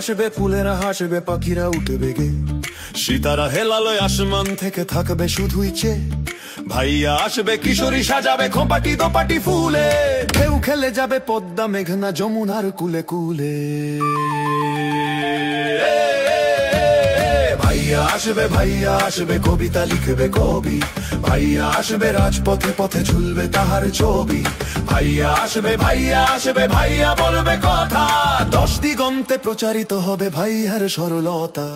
আসবে, ফুলেরা হাসবে, পাখিরা উঠবে গে, সীতারা হেলালয় আসমান থেকে থাকবে শুধুই চেয়ে। ভাইয়া আসবে, কিশোরী সাজাবে খোঁপাটি দোপাটি ফুলে, ঢেউ খেলে যাবে পদ্মা মেঘনা যমুনার কুলে কুলে। ভাইয়া আসবে, কবিতা লিখবে কবি, ভাইয়া আসবে, রাজপথে পথে ঝুলবে তাহার ছবি। ভাইয়া আসবে, ভাইয়া বলবে কথা, 10 দিগন্তে প্রচারিত হবে ভাইয়ার সরলতা।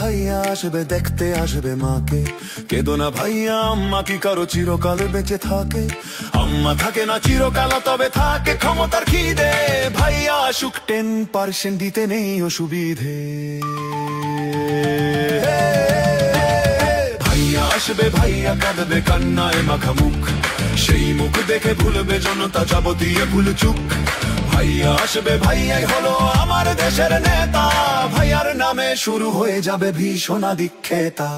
ভাইয়া আসবে, দেখতে আসবে মাকে, কেঁদো না ভাইয়া আম্মা কি কারো চিরকাল বেঁচে থাকে। আম্মা থাকে না চিরকাল, তবে থাকে ক্ষমতার খিদে। ভাইয়া আসুক 10% দিতে নেই অসুবিধে। ভাইয়া কাঁদবে কান্নায় মাখা মুখ, সেই মুখ দেখে ভুলবে জনতা যাবতীয় ভুল চুক। ভাইয়া আসবে, ভাইয়াই হলো আমার দেশের নেতা, ভাইয়ার নামে শুরু হয়ে যাবে ভীষণ আধিক্যতা।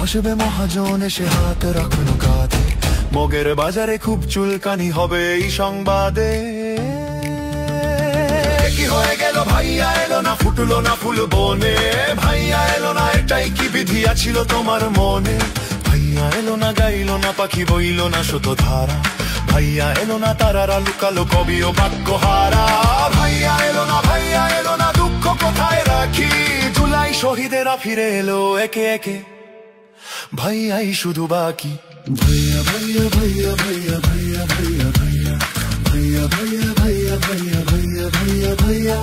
আসবে মহাজন এসে হাত রাখলো কাঁধে, মগের বাজারে খুব চুলকানি হবে এই সংবাদে। কি হয়ে গেল, ভাইয়া এলো না, ফুটলো না ফুল বনে। ভাইয়া এলো না, এটাই কি বিধি ছিল তোমার মনে। ভাইয়া এলো না, গাইলো না পাখি, বইলো না শত ধারা। ভাইয়া এলো না, তারারা লুকালো কবি ও বাক্য হারা। ভাইয়া এলো না, দুঃখ কোথায় রাখি। জুলাই শহীদেরা ফিরে এলো একে একে, ভাইয়াই শুধু বাকি। ভাইয়া ভাইয়া ভাইয়া ভাইয়া ভাইয়া ভাইয়া ভাইয়া ভাইয়া ভাইয়া ভাইয়া ভাইয়া ভাইয়া ভাইয়া ভাইয়া।